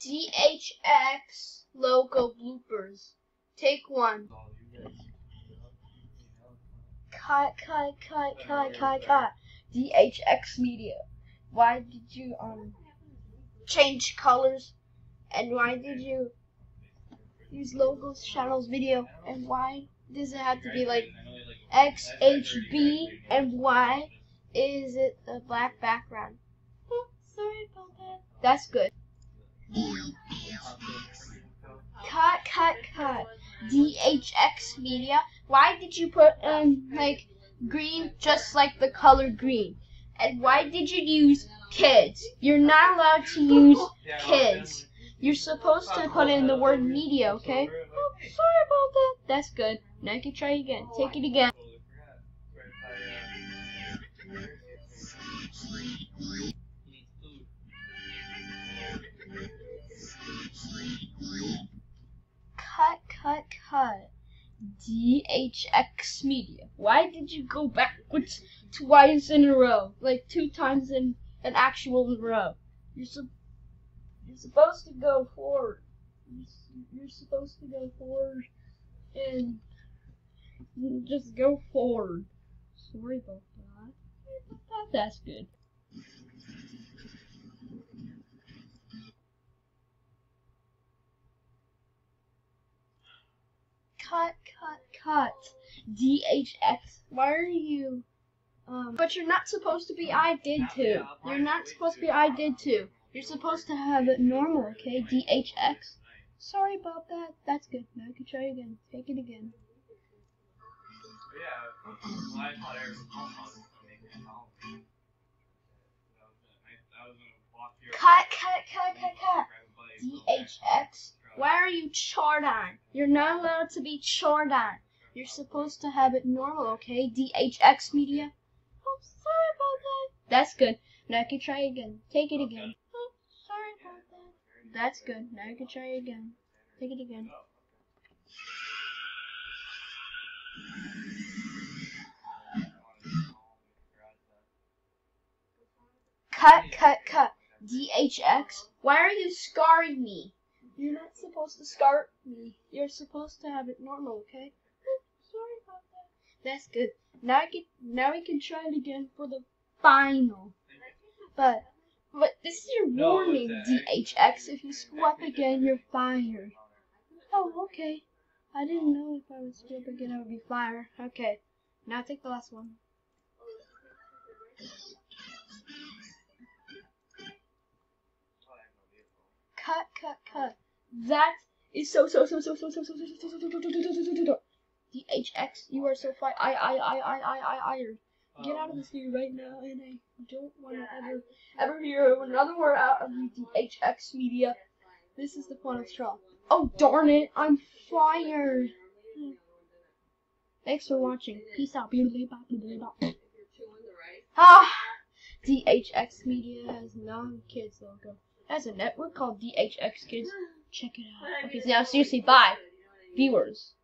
DHX logo bloopers. Take one. Cut. DHX media. Why did you change colors? And why did you use logos, channels, video? And why does it have to be like XHB? And why is it a black background? Oh, sorry about that. That's good. Cut. DHX media. Why did you put like green just like the color green? And why did you use kids? You're not allowed to use kids. You're supposed to put in the word media, okay? Oh, sorry about that. That's good. Now you can try again. Take it again. Cut. DHX media. Why did you go backwards twice in a row? Like 2 times in an actual row. You're supposed to go forward. You're supposed to go forward and just go forward. Sorry about that. That's good. Cut. DHX. Why are you but you're not supposed to be I did too. You're not supposed to be I did too. You're supposed to have it normal, okay? DHX. Sorry about that. That's good. Now I can try again. Take it again. Cut. DHX. Why are you charred on? You're not allowed to be charred on. You're supposed to have it normal, okay? DHX media. Oh, sorry about that. That's good. Now I can try again. Take it again. Oh, sorry about that. That's good. Now I can try again. Take it again. Cut. DHX. Why are you scarring me? You're not supposed to scar me. You're supposed to have it normal, okay? Oh, sorry about that. That's good. Now we can try it again for the final. But this is your warning, DHX. If you screw up again, you're fired. Oh, okay. I didn't know if I would screw up again, I would be fired. Okay. Now take the last one. Cut. That is so. DHX, you are so fired. I get out of this video right now, and I don't want to ever hear another word out of the DHX media. This is the final straw. Oh, darn it, I'm fired. Thanks for watching. Peace out. DHX media has non-kids logo. Has a network called DHX Kids. Check it out. Okay, so now seriously, bye, viewers.